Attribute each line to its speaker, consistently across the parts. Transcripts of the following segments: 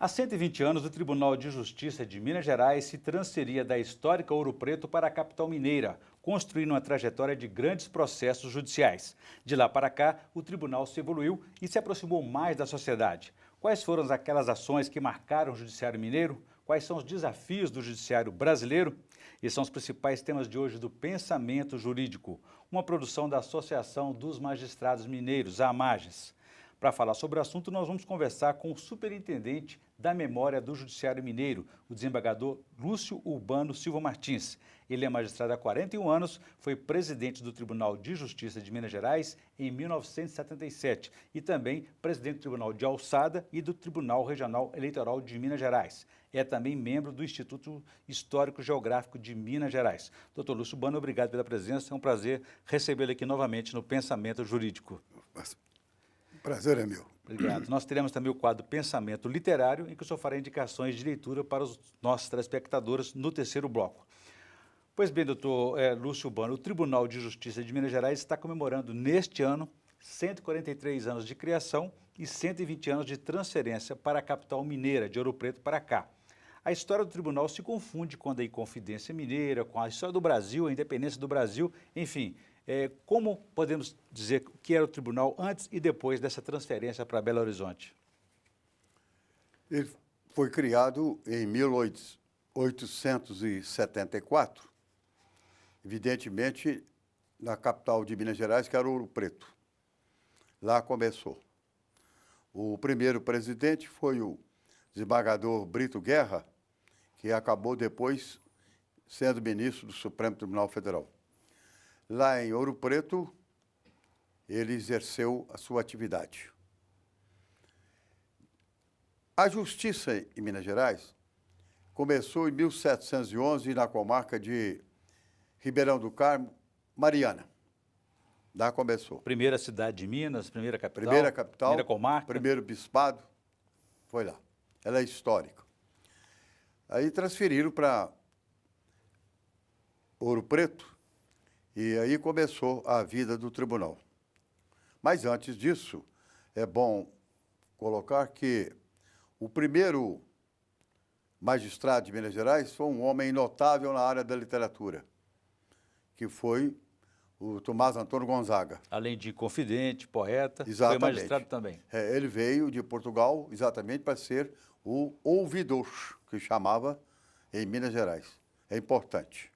Speaker 1: Há 120 anos, o Tribunal de Justiça de Minas Gerais se transferia da histórica Ouro Preto para a capital mineira, construindo uma trajetória de grandes processos judiciais. De lá para cá, o tribunal se evoluiu e se aproximou mais da sociedade. Quais foram aquelas ações que marcaram o judiciário mineiro? Quais são os desafios do judiciário brasileiro? Esses são os principais temas de hoje do Pensamento Jurídico, uma produção da Associação dos Magistrados Mineiros, a AMAGES. Para falar sobre o assunto, nós vamos conversar com o superintendente da Memória do Judiciário Mineiro, o desembargador Lúcio Urbano Silva Martins. Ele é magistrado há 41 anos, foi presidente do Tribunal de Justiça de Minas Gerais em 1977 e também presidente do Tribunal de Alçada e do Tribunal Regional Eleitoral de Minas Gerais. É também membro do Instituto Histórico Geográfico de Minas Gerais. Doutor Lúcio Urbano, obrigado pela presença, é um prazer recebê-lo aqui novamente no Pensamento Jurídico.
Speaker 2: Prazer é meu.
Speaker 1: Obrigado. Nós teremos também o quadro Pensamento Literário, em que o senhor fará indicações de leitura para os nossos telespectadores no terceiro bloco. Pois bem, doutor Lúcio Urbano, o Tribunal de Justiça de Minas Gerais está comemorando neste ano 143 anos de criação e 120 anos de transferência para a capital mineira, de Ouro Preto para cá. A história do tribunal se confunde com a da Inconfidência Mineira, com a história do Brasil, a independência do Brasil, enfim. Como podemos dizer o que era o tribunal antes e depois dessa transferência para Belo Horizonte?
Speaker 2: Ele foi criado em 1874, evidentemente na capital de Minas Gerais, que era Ouro Preto. Lá começou. O primeiro presidente foi o desembargador Brito Guerra, que acabou depois sendo ministro do Supremo Tribunal Federal. Lá em Ouro Preto, ele exerceu a sua atividade. A justiça em Minas Gerais começou em 1711 na comarca de Ribeirão do Carmo, Mariana. Lá começou.
Speaker 1: Primeira cidade de Minas, primeira capital,
Speaker 2: primeira
Speaker 1: comarca.
Speaker 2: Primeiro bispado, foi lá. Ela é histórica. Aí transferiram para Ouro Preto, e aí começou a vida do tribunal. Mas antes disso, é bom colocar que o primeiro magistrado de Minas Gerais foi um homem notável na área da literatura, que foi o Tomás Antônio Gonzaga.
Speaker 1: Além de confidente, poeta,
Speaker 2: Exatamente.
Speaker 1: foi magistrado também.
Speaker 2: Ele veio de Portugal exatamente para ser o ouvidor, que chamava em Minas Gerais. É importante.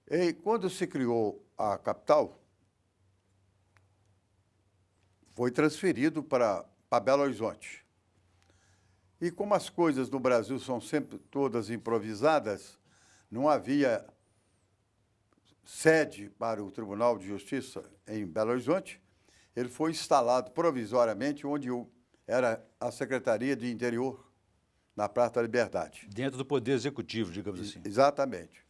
Speaker 2: E quando se criou a capital, foi transferido para Belo Horizonte. E como as coisas no Brasil são sempre todas improvisadas, não havia sede para o Tribunal de Justiça em Belo Horizonte, ele foi instalado provisoriamente onde era a Secretaria de Interior, na Praça da Liberdade.
Speaker 1: Dentro do Poder Executivo, digamos assim.
Speaker 2: Exatamente.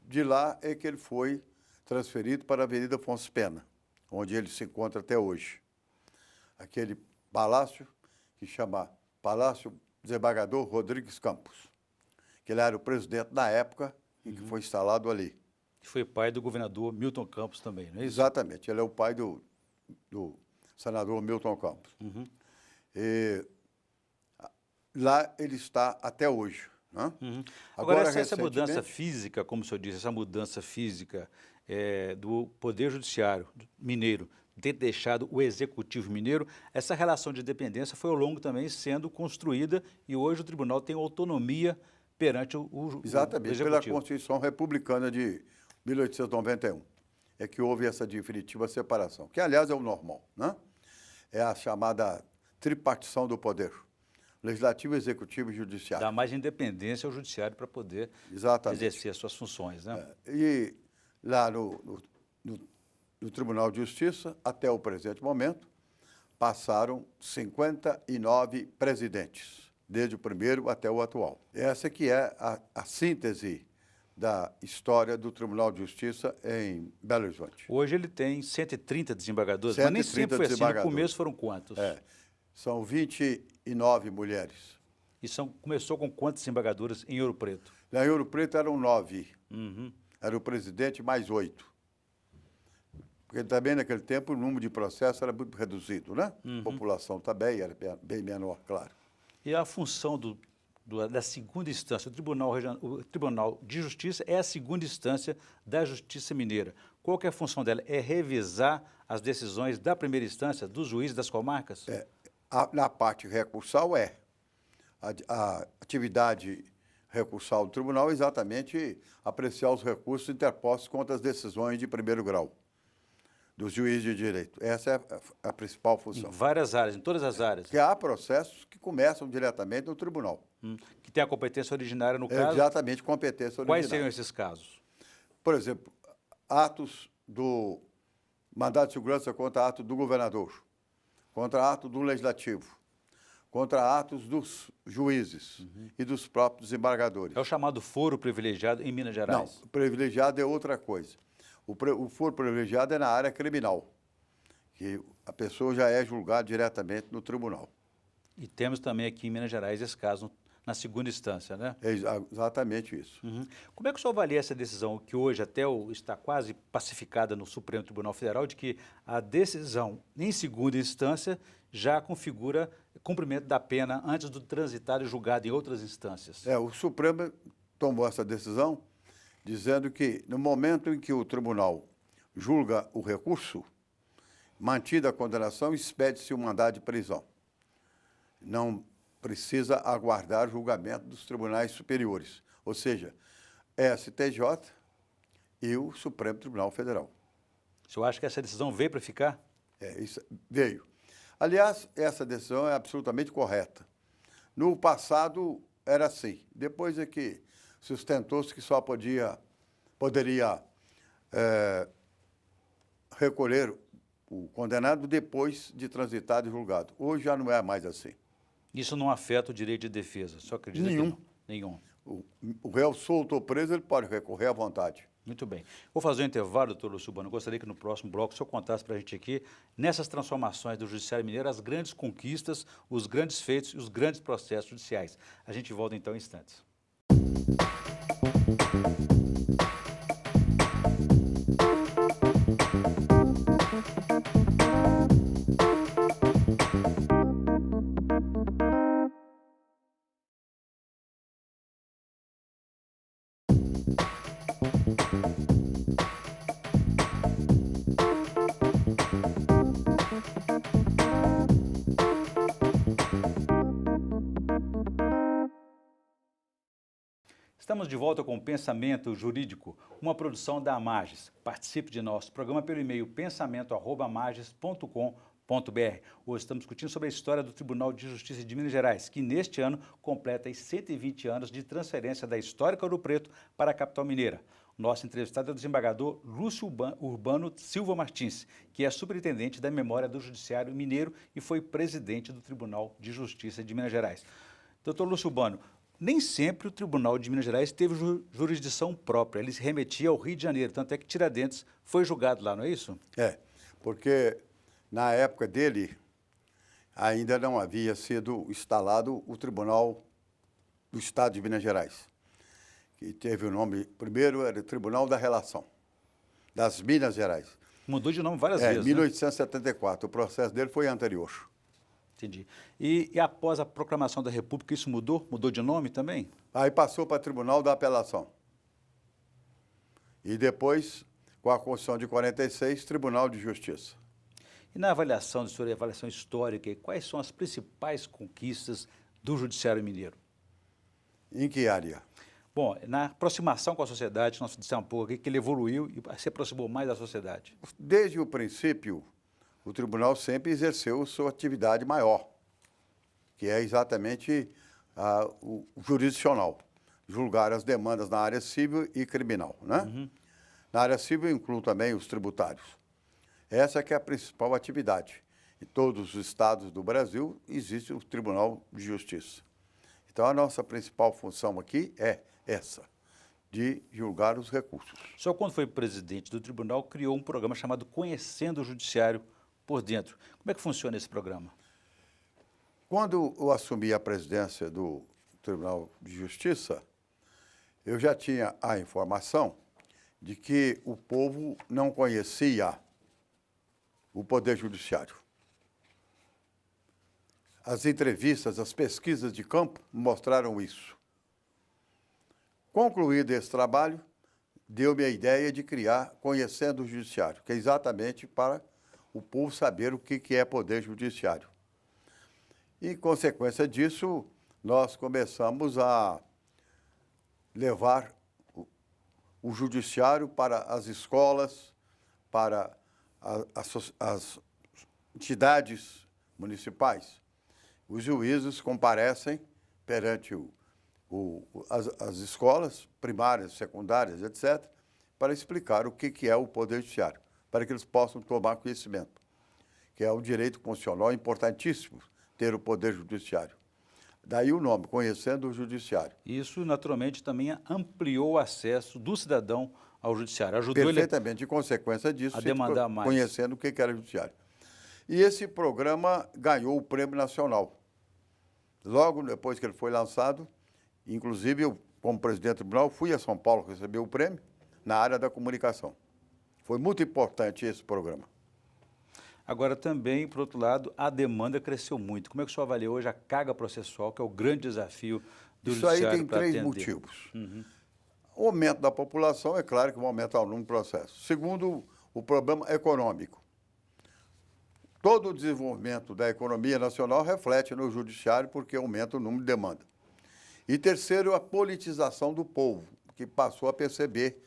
Speaker 2: De lá é que ele foi transferido para a Avenida Afonso Pena, onde ele se encontra até hoje. Aquele palácio que chama Palácio Desembargador Rodrigues Campos, que ele era o presidente na época em que foi instalado ali.
Speaker 1: Que foi pai do governador Milton Campos também, não é isso?
Speaker 2: Exatamente, ele é o pai do senador Milton Campos. E lá ele está até hoje.
Speaker 1: Agora, essa mudança física, como o senhor disse, essa mudança física do Poder Judiciário mineiro ter deixado o Executivo mineiro, essa relação de dependência foi ao longo também sendo construída e hoje o tribunal tem autonomia perante o
Speaker 2: Exatamente,
Speaker 1: Executivo.
Speaker 2: pela Constituição Republicana de 1891, é que houve essa definitiva separação, que aliás é o normal, né? É a chamada tripartição do poder. Legislativo, Executivo e Judiciário.
Speaker 1: Dá mais independência ao Judiciário para poder exercer as suas funções, né?
Speaker 2: E lá no Tribunal de Justiça, até o presente momento, passaram 59 presidentes, desde o primeiro até o atual. Essa que é a síntese da história do Tribunal de Justiça em Belo Horizonte.
Speaker 1: Hoje ele tem 130 desembargadores, mas nem sempre foi assim. No começo foram quantos?
Speaker 2: São 29 mulheres.
Speaker 1: E começou com quantos desembargadores em Ouro Preto?
Speaker 2: Lá em Ouro Preto eram 9. Era o presidente mais 8. Porque também naquele tempo o número de processos era muito reduzido, né? A população também era bem menor, claro.
Speaker 1: E a função da segunda instância, o Tribunal de Justiça é a segunda instância da Justiça Mineira. Qual que é a função dela? É revisar as decisões da primeira instância, dos juízes das comarcas?
Speaker 2: Na parte recursal a atividade recursal do tribunal é exatamente apreciar os recursos interpostos contra as decisões de primeiro grau dos juízes de direito. Essa é a principal função.
Speaker 1: Em várias áreas, em todas as áreas.
Speaker 2: Porque há processos que começam diretamente no tribunal.
Speaker 1: Que tem a competência originária no caso.
Speaker 2: Exatamente, competência originária.
Speaker 1: Quais seriam esses casos?
Speaker 2: Por exemplo, atos do mandado de segurança contra ato do governador, contra ato do legislativo, contra atos dos juízes e dos próprios desembargadores.
Speaker 1: É o chamado foro privilegiado em Minas Gerais?
Speaker 2: Não, privilegiado é outra coisa. O foro privilegiado é na área criminal, que a pessoa já é julgada diretamente no tribunal.
Speaker 1: E temos também aqui em Minas Gerais esse caso na segunda instância, né?
Speaker 2: É exatamente isso.
Speaker 1: Como é que o senhor avalia essa decisão, que hoje até está quase pacificada no Supremo Tribunal Federal, de que a decisão em segunda instância já configura cumprimento da pena antes do transitado e julgado em outras instâncias?
Speaker 2: O Supremo tomou essa decisão dizendo que, no momento em que o tribunal julga o recurso, mantida a condenação, expede-se o mandado de prisão. Não precisa aguardar julgamento dos tribunais superiores, ou seja, STJ e o Supremo Tribunal Federal.
Speaker 1: O senhor acha que essa decisão veio para ficar?
Speaker 2: Isso veio. Aliás, essa decisão é absolutamente correta. No passado era assim, depois é que sustentou-se que só poderia recolher o condenado depois de transitado e julgado. Hoje já não é mais assim.
Speaker 1: Isso não afeta o direito de defesa, só acredita que não? Nenhum.
Speaker 2: O réu solto ou preso, ele pode recorrer à vontade.
Speaker 1: Muito bem. Vou fazer um intervalo, doutor Lúcio Urbano. Gostaria que no próximo bloco o senhor contasse para a gente aqui, nessas transformações do Judiciário Mineiro, as grandes conquistas, os grandes feitos e os grandes processos judiciais. A gente volta então em instantes. Estamos de volta com o Pensamento Jurídico, uma produção da Amages. Participe de nosso programa pelo e-mail pensamento@amages.com.br. Hoje estamos discutindo sobre a história do Tribunal de Justiça de Minas Gerais, que neste ano completa 120 anos de transferência da histórica Ouro Preto para a capital mineira. Nosso entrevistado é o desembargador Lúcio Urbano Silva Martins, que é superintendente da memória do Judiciário Mineiro e foi presidente do Tribunal de Justiça de Minas Gerais. Doutor Lúcio Urbano, nem sempre o Tribunal de Minas Gerais teve jurisdição própria, ele se remetia ao Rio de Janeiro, tanto é que Tiradentes foi julgado lá, não é isso?
Speaker 2: Porque na época dele ainda não havia sido instalado o Tribunal do Estado de Minas Gerais, que teve o nome, primeiro era o Tribunal da Relação, das Minas Gerais.
Speaker 1: Mudou de nome várias vezes,
Speaker 2: 1874, o processo dele foi anterior.
Speaker 1: Entendi. E após a proclamação da República, isso mudou? Mudou de nome também?
Speaker 2: Aí passou para o Tribunal da Apelação. E depois, com a Constituição de 46, Tribunal de Justiça.
Speaker 1: E na avaliação do senhor, avaliação histórica, quais são as principais conquistas do Judiciário Mineiro?
Speaker 2: Em que área?
Speaker 1: Bom, na aproximação com a sociedade, nós dissemos um pouco aqui que ele evoluiu e se aproximou mais da sociedade.
Speaker 2: Desde o princípio, o tribunal sempre exerceu sua atividade maior, que é exatamente o jurisdicional, julgar as demandas na área civil e criminal, né? Na área civil inclui também os tributários. Essa que é a principal atividade. Em todos os estados do Brasil existe o Tribunal de Justiça. Então, a nossa principal função aqui é essa, de julgar os recursos.
Speaker 1: O senhor, quando foi presidente do tribunal, criou um programa chamado Conhecendo o Judiciário por Dentro. Como é que funciona esse programa?
Speaker 2: Quando eu assumi a presidência do Tribunal de Justiça, eu já tinha a informação de que o povo não conhecia o Poder Judiciário. as entrevistas, as pesquisas de campo mostraram isso. Concluído esse trabalho, deu-me a ideia de criar Conhecendo o Judiciário, que é exatamente para o povo saber o que é poder judiciário. E, em consequência disso, nós começamos a levar o judiciário para as escolas, para as entidades municipais. Os juízes comparecem perante as escolas primárias, secundárias, etc., para explicar o que é o Poder Judiciário, para que eles possam tomar conhecimento, que é um direito constitucional importantíssimo, ter o Poder Judiciário. Daí o nome, Conhecendo o Judiciário.
Speaker 1: Isso, naturalmente, também ampliou o acesso do cidadão ao judiciário. Ajudou
Speaker 2: perfeitamente, em consequência disso,
Speaker 1: a demandar mais.
Speaker 2: Conhecendo o que era o judiciário. E esse programa ganhou o Prêmio Nacional. Logo depois que ele foi lançado, inclusive eu, como presidente do tribunal, fui a São Paulo receber o prêmio na área da comunicação. Foi muito importante esse programa.
Speaker 1: Agora, também, por outro lado, a demanda cresceu muito. Como é que o senhor avalia hoje a carga processual, que é o grande desafio do judiciário?
Speaker 2: Isso aí tem três
Speaker 1: atender?
Speaker 2: motivos. O aumento da população, é claro que vai aumentar o número de processos. Segundo, o problema econômico. Todo o desenvolvimento da economia nacional reflete no judiciário porque aumenta o número de demanda. E terceiro, a politização do povo, que passou a perceber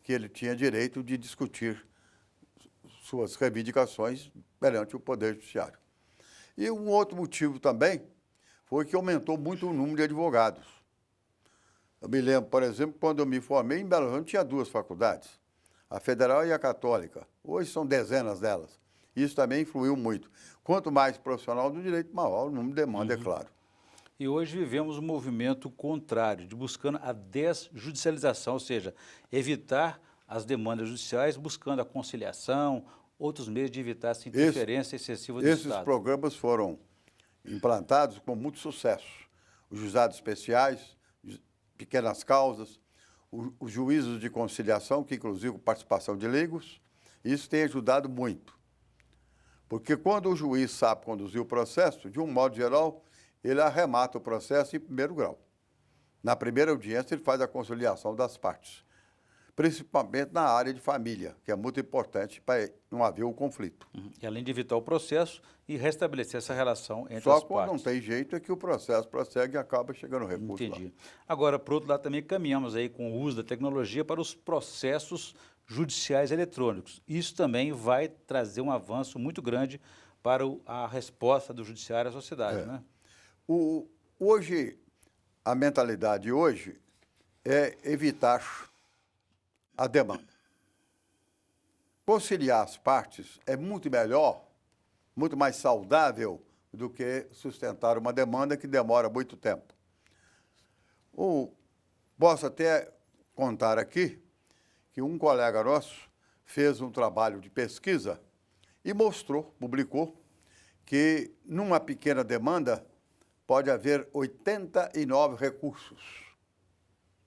Speaker 2: que ele tinha direito de discutir suas reivindicações perante o Poder Judiciário. E um outro motivo também foi que aumentou muito o número de advogados. Eu me lembro, por exemplo, quando eu me formei, em Belo Horizonte tinha duas faculdades, a Federal e a Católica. Hoje são dezenas delas. Isso também influiu muito. Quanto mais profissional do direito, maior o número de demanda, é claro.
Speaker 1: E hoje vivemos um movimento contrário, de buscando a desjudicialização, ou seja, evitar as demandas judiciais, buscando a conciliação, outros meios de evitar essa interferência excessiva do Estado.
Speaker 2: Esses programas foram implantados com muito sucesso. Os juizados especiais, pequenas causas, os juízos de conciliação, que inclusive com participação de leigos, isso tem ajudado muito. Porque quando o juiz sabe conduzir o processo, de um modo geral, ele arremata o processo em primeiro grau. Na primeira audiência, ele faz a conciliação das partes, principalmente na área de família, que é muito importante para não haver o conflito.
Speaker 1: E além de evitar o processo e restabelecer essa relação entre
Speaker 2: Só
Speaker 1: as
Speaker 2: quando
Speaker 1: partes.
Speaker 2: não tem jeito é que o processo prossegue e acaba chegando o recurso.
Speaker 1: Entendi.
Speaker 2: Lá.
Speaker 1: Agora, por outro lado, também caminhamos aí com o uso da tecnologia para os processos judiciais eletrônicos. Isso também vai trazer um avanço muito grande para a resposta do judiciário à sociedade, né?
Speaker 2: Hoje, a mentalidade hoje é evitar a demanda. Conciliar as partes é muito melhor, muito mais saudável do que sustentar uma demanda que demora muito tempo. Posso até contar aqui que um colega nosso fez um trabalho de pesquisa e mostrou, publicou, que numa pequena demanda pode haver 89 recursos.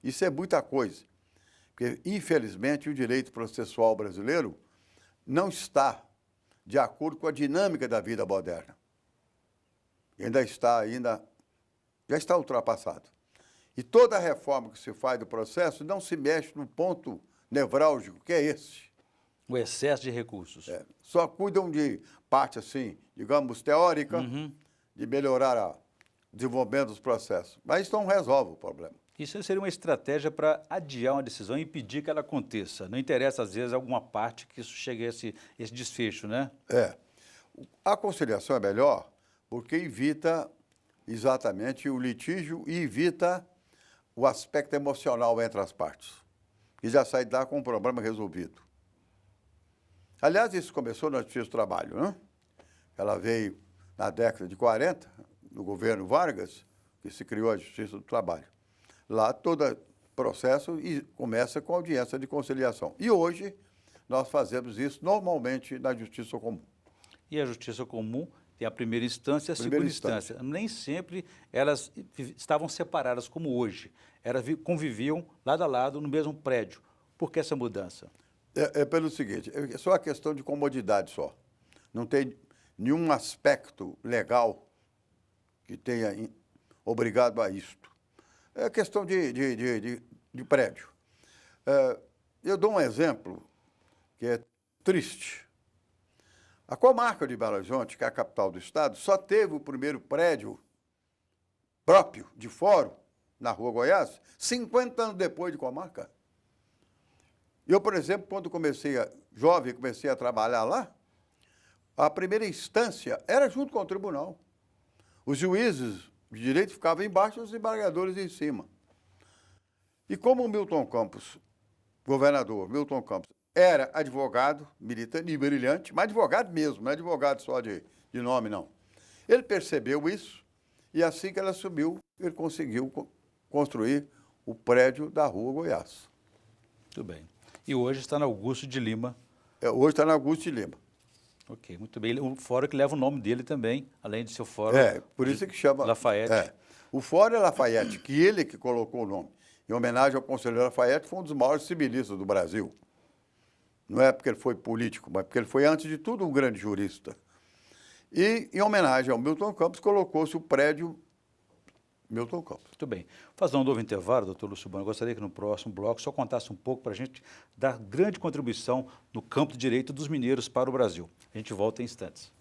Speaker 2: Isso é muita coisa, porque, infelizmente, o direito processual brasileiro não está de acordo com a dinâmica da vida moderna. Já está ultrapassado. E toda reforma que se faz do processo não se mexe no ponto nevrálgico, que é esse.
Speaker 1: O excesso de recursos.
Speaker 2: Só cuidam de parte, assim, digamos, teórica, de melhorar o desenvolvimento dos processos. Mas isso não resolve o problema.
Speaker 1: Isso seria uma estratégia para adiar uma decisão e impedir que ela aconteça. Não interessa, às vezes, alguma parte que isso chegue a esse desfecho, né?
Speaker 2: A conciliação é melhor porque evita exatamente o litígio e evita o aspecto emocional entre as partes. E já sai de lá com o problema resolvido. Aliás, isso começou na Justiça do Trabalho, né? Ela veio na década de 40, no governo Vargas, que se criou a Justiça do Trabalho. Lá todo processo começa com audiência de conciliação. E hoje nós fazemos isso normalmente na Justiça Comum.
Speaker 1: E a Justiça Comum tem a primeira instância e a segunda instância. Nem sempre elas estavam separadas como hoje. Elas conviviam lado a lado no mesmo prédio. Por que essa mudança?
Speaker 2: É pelo seguinte, é só a questão de comodidade só. Não tem nenhum aspecto legal que tenha obrigado a isto. É questão de prédio. Eu dou um exemplo que é triste. A comarca de Belo Horizonte, que é a capital do estado, só teve o primeiro prédio próprio de fórum na Rua Goiás 50 anos depois de comarca. Eu, por exemplo, quando jovem, comecei a trabalhar lá, a primeira instância era junto com o tribunal. Os juízes de direito ficavam embaixo e os desembargadores em cima. E como o Milton Campos, governador Milton Campos, era advogado, militante e brilhante, mas advogado mesmo, não é advogado só de nome, não. Ele percebeu isso e assim que ele assumiu, ele conseguiu construir o prédio da Rua Goiás.
Speaker 1: Muito bem. E hoje está na Augusto de Lima.
Speaker 2: Hoje está na Augusto de Lima.
Speaker 1: Ok, muito bem. O fórum que leva o nome dele também, além de seu fórum.
Speaker 2: Por isso que chama
Speaker 1: Lafayette.
Speaker 2: O fórum é Lafayette, que ele que colocou o nome. Em homenagem ao conselheiro Lafayette, foi um dos maiores civilistas do Brasil. Não é porque ele foi político, mas porque ele foi, antes de tudo, um grande jurista. E, em homenagem ao Milton Campos, colocou-se o prédio Milton Campos.
Speaker 1: Muito bem. Vou fazer um novo intervalo, doutor Lúcio Bano. Eu gostaria que no próximo bloco só contasse um pouco para a gente dar grande contribuição no campo de direito dos mineiros para o Brasil. A gente volta em instantes.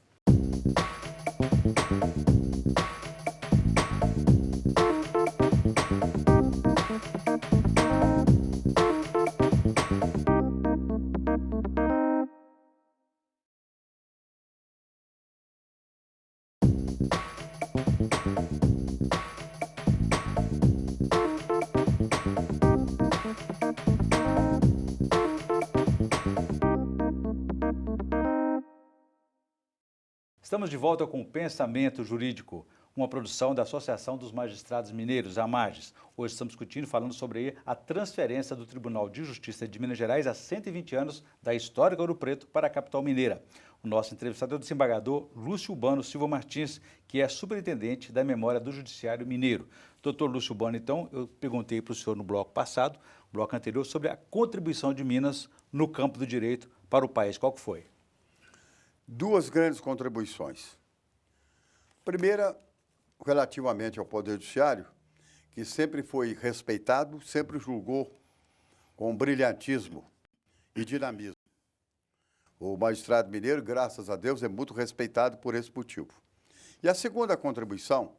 Speaker 1: Estamos de volta com o Pensamento Jurídico, uma produção da Associação dos Magistrados Mineiros, a AMAGES. Hoje estamos discutindo, falando sobre a transferência do Tribunal de Justiça de Minas Gerais há 120 anos da histórica Ouro Preto para a capital mineira. O nosso entrevistador é o desembargador Lúcio Bano Silva Martins, que é superintendente da Memória do Judiciário Mineiro. Doutor Lúcio Bano, então, eu perguntei para o senhor no bloco passado, bloco anterior, sobre a contribuição de Minas no campo do direito para o país. Qual que foi?
Speaker 2: Duas grandes contribuições. Primeira, relativamente ao Poder Judiciário, que sempre foi respeitado, sempre julgou com brilhantismo e dinamismo. O magistrado mineiro, graças a Deus, é muito respeitado por esse motivo. E a segunda contribuição,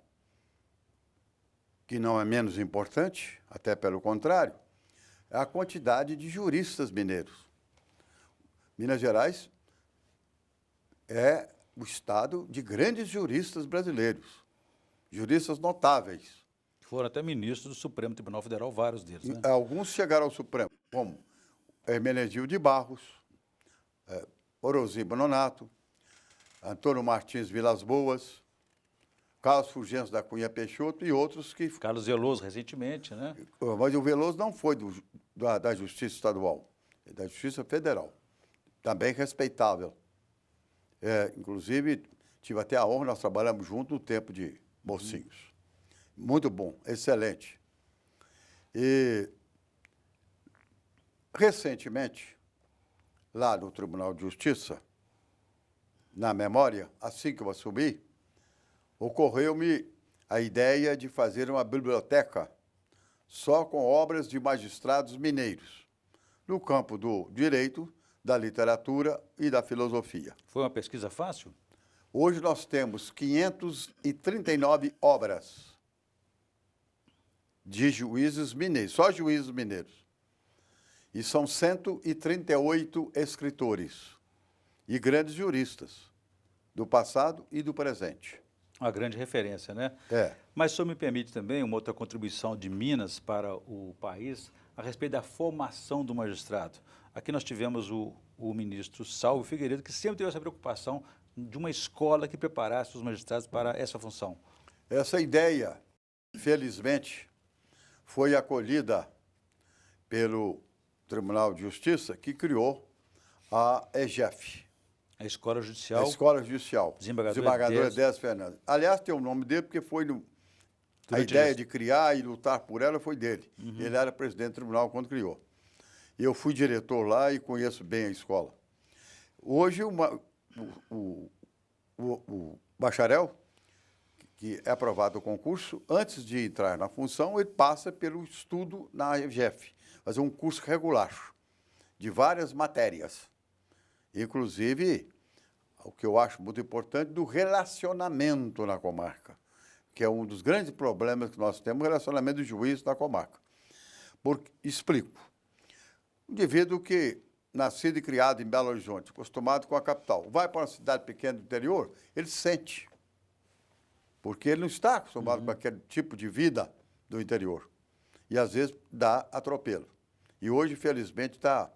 Speaker 2: que não é menos importante, até pelo contrário, é a quantidade de juristas mineiros. Minas Gerais é o estado de grandes juristas brasileiros, juristas notáveis.
Speaker 1: Foram até ministros do Supremo Tribunal Federal, vários deles, né?
Speaker 2: Alguns chegaram ao Supremo, como Hermenegildo de Barros, Orozimbo Nonato, Antônio Martins Vilas Boas, Carlos Fulgêncio da Cunha Peixoto e outros que...
Speaker 1: Carlos Veloso, recentemente, né?
Speaker 2: Mas o Veloso não foi da Justiça Estadual, é da Justiça Federal, também respeitável. Inclusive, tive até a honra, nós trabalhamos juntos no tempo de mocinhos. Muito bom, excelente. E, recentemente, lá no Tribunal de Justiça, na memória, assim que eu assumi, ocorreu-me a ideia de fazer uma biblioteca só com obras de magistrados mineiros, no campo do direito, da literatura e da filosofia.
Speaker 1: Foi uma pesquisa fácil?
Speaker 2: Hoje nós temos 539 obras de juízes mineiros, só juízes mineiros. E são 138 escritores e grandes juristas do passado e do presente.
Speaker 1: Uma grande referência, né? Mas o senhor me permite também uma outra contribuição de Minas para o país a respeito da formação do magistrado. Aqui nós tivemos o ministro Salvo Figueiredo, que sempre teve essa preocupação de uma escola que preparasse os magistrados para essa função.
Speaker 2: Essa ideia, felizmente, foi acolhida pelo Tribunal de Justiça, que criou a EJEF.
Speaker 1: A Escola Judicial.
Speaker 2: A Escola Judicial.
Speaker 1: Desembargador
Speaker 2: Edésio Fernandes. Aliás, tem o nome dele porque foi a ideia de criar e lutar por ela foi dele. Uhum. Ele era presidente do tribunal quando criou. Eu fui diretor lá e conheço bem a escola. Hoje, o bacharel, que é aprovado o concurso, antes de entrar na função, ele passa pelo estudo na EGF, fazer um curso regular de várias matérias, inclusive o que eu acho muito importante do relacionamento na comarca, que é um dos grandes problemas que nós temos, o relacionamento do juiz na comarca. Explico. Um indivíduo que, nascido e criado em Belo Horizonte, acostumado com a capital, vai para uma cidade pequena do interior, ele sente, porque ele não está acostumado com aquele tipo de vida do interior. E, às vezes, dá atropelo. E hoje, felizmente, está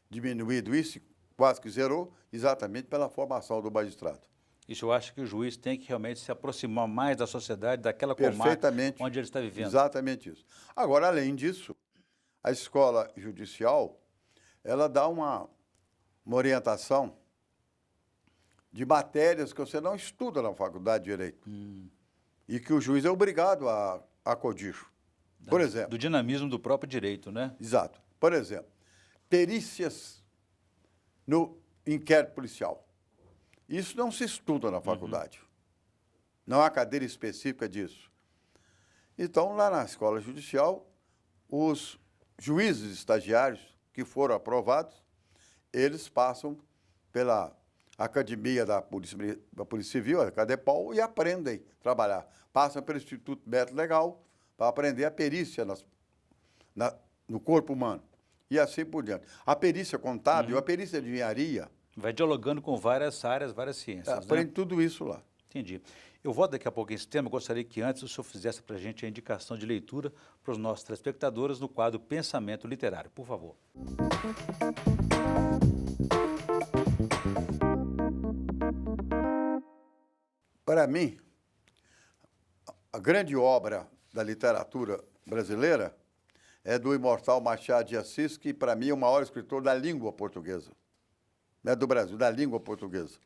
Speaker 2: diminuído isso, quase que zerou, exatamente pela formação do magistrado.
Speaker 1: Isso eu acho que o juiz tem que realmente se aproximar mais da sociedade, daquela comarca onde ele está vivendo.
Speaker 2: Exatamente isso. Agora, além disso, a escola judicial, ela dá uma orientação de matérias que você não estuda na faculdade de Direito e que o juiz é obrigado a acudir. Por exemplo...
Speaker 1: Do dinamismo do próprio direito, né?
Speaker 2: Exato. Por exemplo, perícias no inquérito policial. Isso não se estuda na faculdade. Não há cadeira específica disso. Então, lá na escola judicial, os juízes estagiários que foram aprovados, eles passam pela academia da Polícia Civil, a Cadepol, e aprendem a trabalhar. Passam pelo Instituto Médico Legal para aprender a perícia no corpo humano. E assim por diante. A perícia contábil, a perícia de engenharia...
Speaker 1: Vai dialogando com várias áreas, várias ciências.
Speaker 2: Aprende
Speaker 1: né?
Speaker 2: tudo isso lá.
Speaker 1: Entendi. Eu volto daqui a pouco nesse tema, eu gostaria que antes o senhor fizesse para a gente a indicação de leitura para os nossos telespectadores no quadro Pensamento Literário. Por favor.
Speaker 2: Para mim, a grande obra da literatura brasileira é do imortal Machado de Assis, que para mim é o maior escritor da língua portuguesa. Não é do Brasil, da língua portuguesa.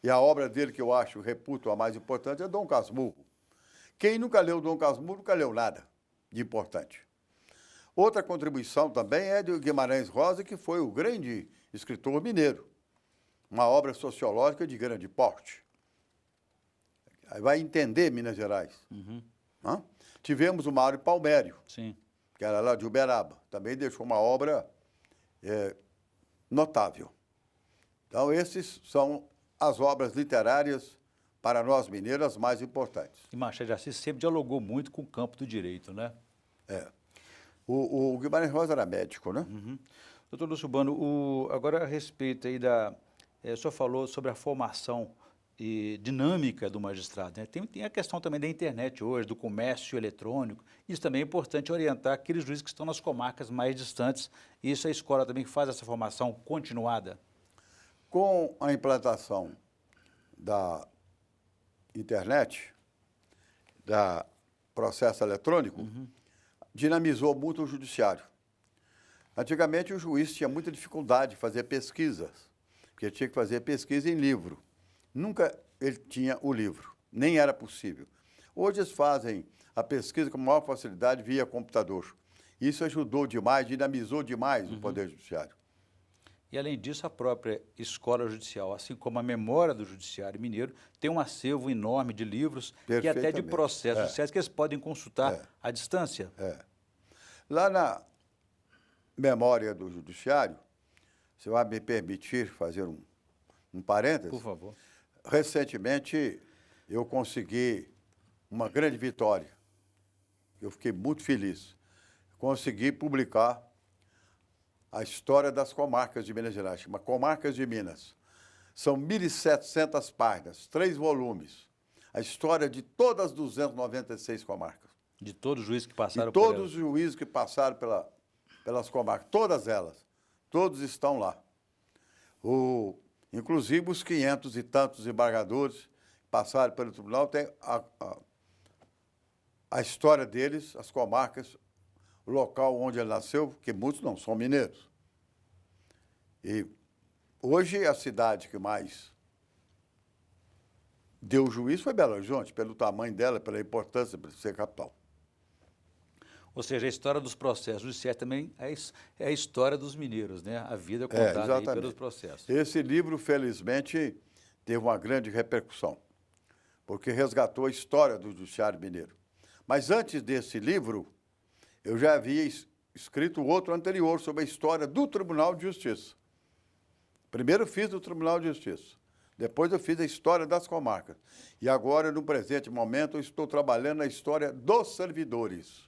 Speaker 2: E a obra dele que eu acho, reputo, a mais importante é Dom Casmurro. Quem nunca leu Dom Casmurro nunca leu nada de importante. Outra contribuição também é de Guimarães Rosa, que foi o grande escritor mineiro. Uma obra sociológica de grande porte. Vai entender Minas Gerais. Tivemos o Mário Palmério,
Speaker 1: Sim.
Speaker 2: que era lá de Uberaba. Também deixou uma obra notável. Então, esses são as obras literárias, para nós mineiros, mais importantes.
Speaker 1: E Machado de Assis sempre dialogou muito com o campo do direito, né?
Speaker 2: O Guimarães Rosa era médico, né?
Speaker 1: Doutor Lúcio Urbano, agora a respeito aí o senhor falou sobre a formação e dinâmica do magistrado, né? Tem a questão também da internet hoje, do comércio eletrônico. Isso também é importante orientar aqueles juízes que estão nas comarcas mais distantes. E isso a escola também faz essa formação continuada?
Speaker 2: Com a implantação da internet, da processo eletrônico, dinamizou muito o judiciário. Antigamente, o juiz tinha muita dificuldade de fazer pesquisas, porque tinha que fazer pesquisa em livro. Nunca ele tinha o livro, nem era possível. Hoje eles fazem a pesquisa com maior facilidade via computador. Isso ajudou demais, dinamizou demais o Poder Judiciário.
Speaker 1: E, além disso, a própria escola judicial, assim como a memória do judiciário mineiro, tem um acervo enorme de livros e até de processos judiciais que eles podem consultar à distância.
Speaker 2: Lá na memória do judiciário, você vai me permitir fazer um parênteses?
Speaker 1: Por favor.
Speaker 2: Recentemente, eu consegui uma grande vitória. Eu fiquei muito feliz. Consegui publicar a história das comarcas de Minas Gerais, chama Comarcas de Minas. São 1.700 páginas, 3 volumes. A história de todas as 296 comarcas.
Speaker 1: De todos os juízes que passaram
Speaker 2: por elas. Todos os juízes que passaram pelas comarcas, todas elas. Todos estão lá. Inclusive os 500 e tantos embargadores que passaram pelo tribunal, tem a história deles, as comarcas, o local onde ele nasceu, porque muitos não são mineiros. E hoje a cidade que mais deu juízo foi Belo Horizonte, pelo tamanho dela, pela importância de ser capital.
Speaker 1: Ou seja, a história dos processos judiciais também é a história dos mineiros, né? A vida contada aí pelos processos.
Speaker 2: Esse livro, felizmente, teve uma grande repercussão, porque resgatou a história do Judiciário Mineiro. Mas antes desse livro, eu já havia escrito outro anterior sobre a história do Tribunal de Justiça. Primeiro fiz do Tribunal de Justiça, depois eu fiz a história das comarcas. E agora, no presente momento, eu estou trabalhando na história dos servidores.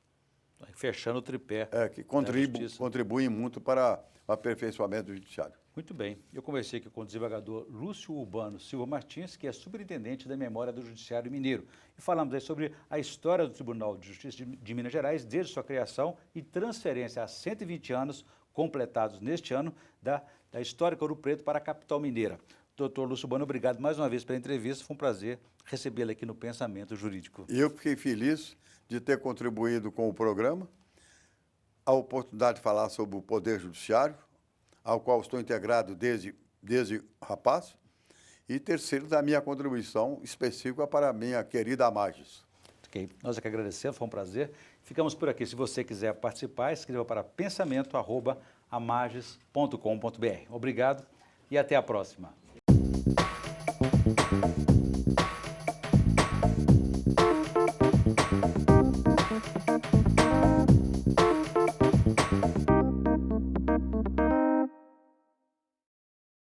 Speaker 1: Fechando o tripé.
Speaker 2: Que contribuem muito para o aperfeiçoamento do Judiciário.
Speaker 1: Muito bem. Eu conversei aqui com o desembargador Lúcio Urbano Silva Martins, que é superintendente da Memória do Judiciário Mineiro. E falamos aí sobre a história do Tribunal de Justiça de Minas Gerais, desde sua criação e transferência há 120 anos, completados neste ano, da histórica Ouro Preto para a capital mineira. Doutor Lúcio Urbano, obrigado mais uma vez pela entrevista. Foi um prazer recebê-lo aqui no Pensamento Jurídico.
Speaker 2: Eu fiquei feliz de ter contribuído com o programa, a oportunidade de falar sobre o Poder Judiciário, ao qual estou integrado desde rapaz, e terceiro, da minha contribuição específica para a minha querida Amages.
Speaker 1: Ok, nós é que agradecemos, foi um prazer. Ficamos por aqui. Se você quiser participar, escreva para pensamento@amages.com.br. Obrigado e até a próxima.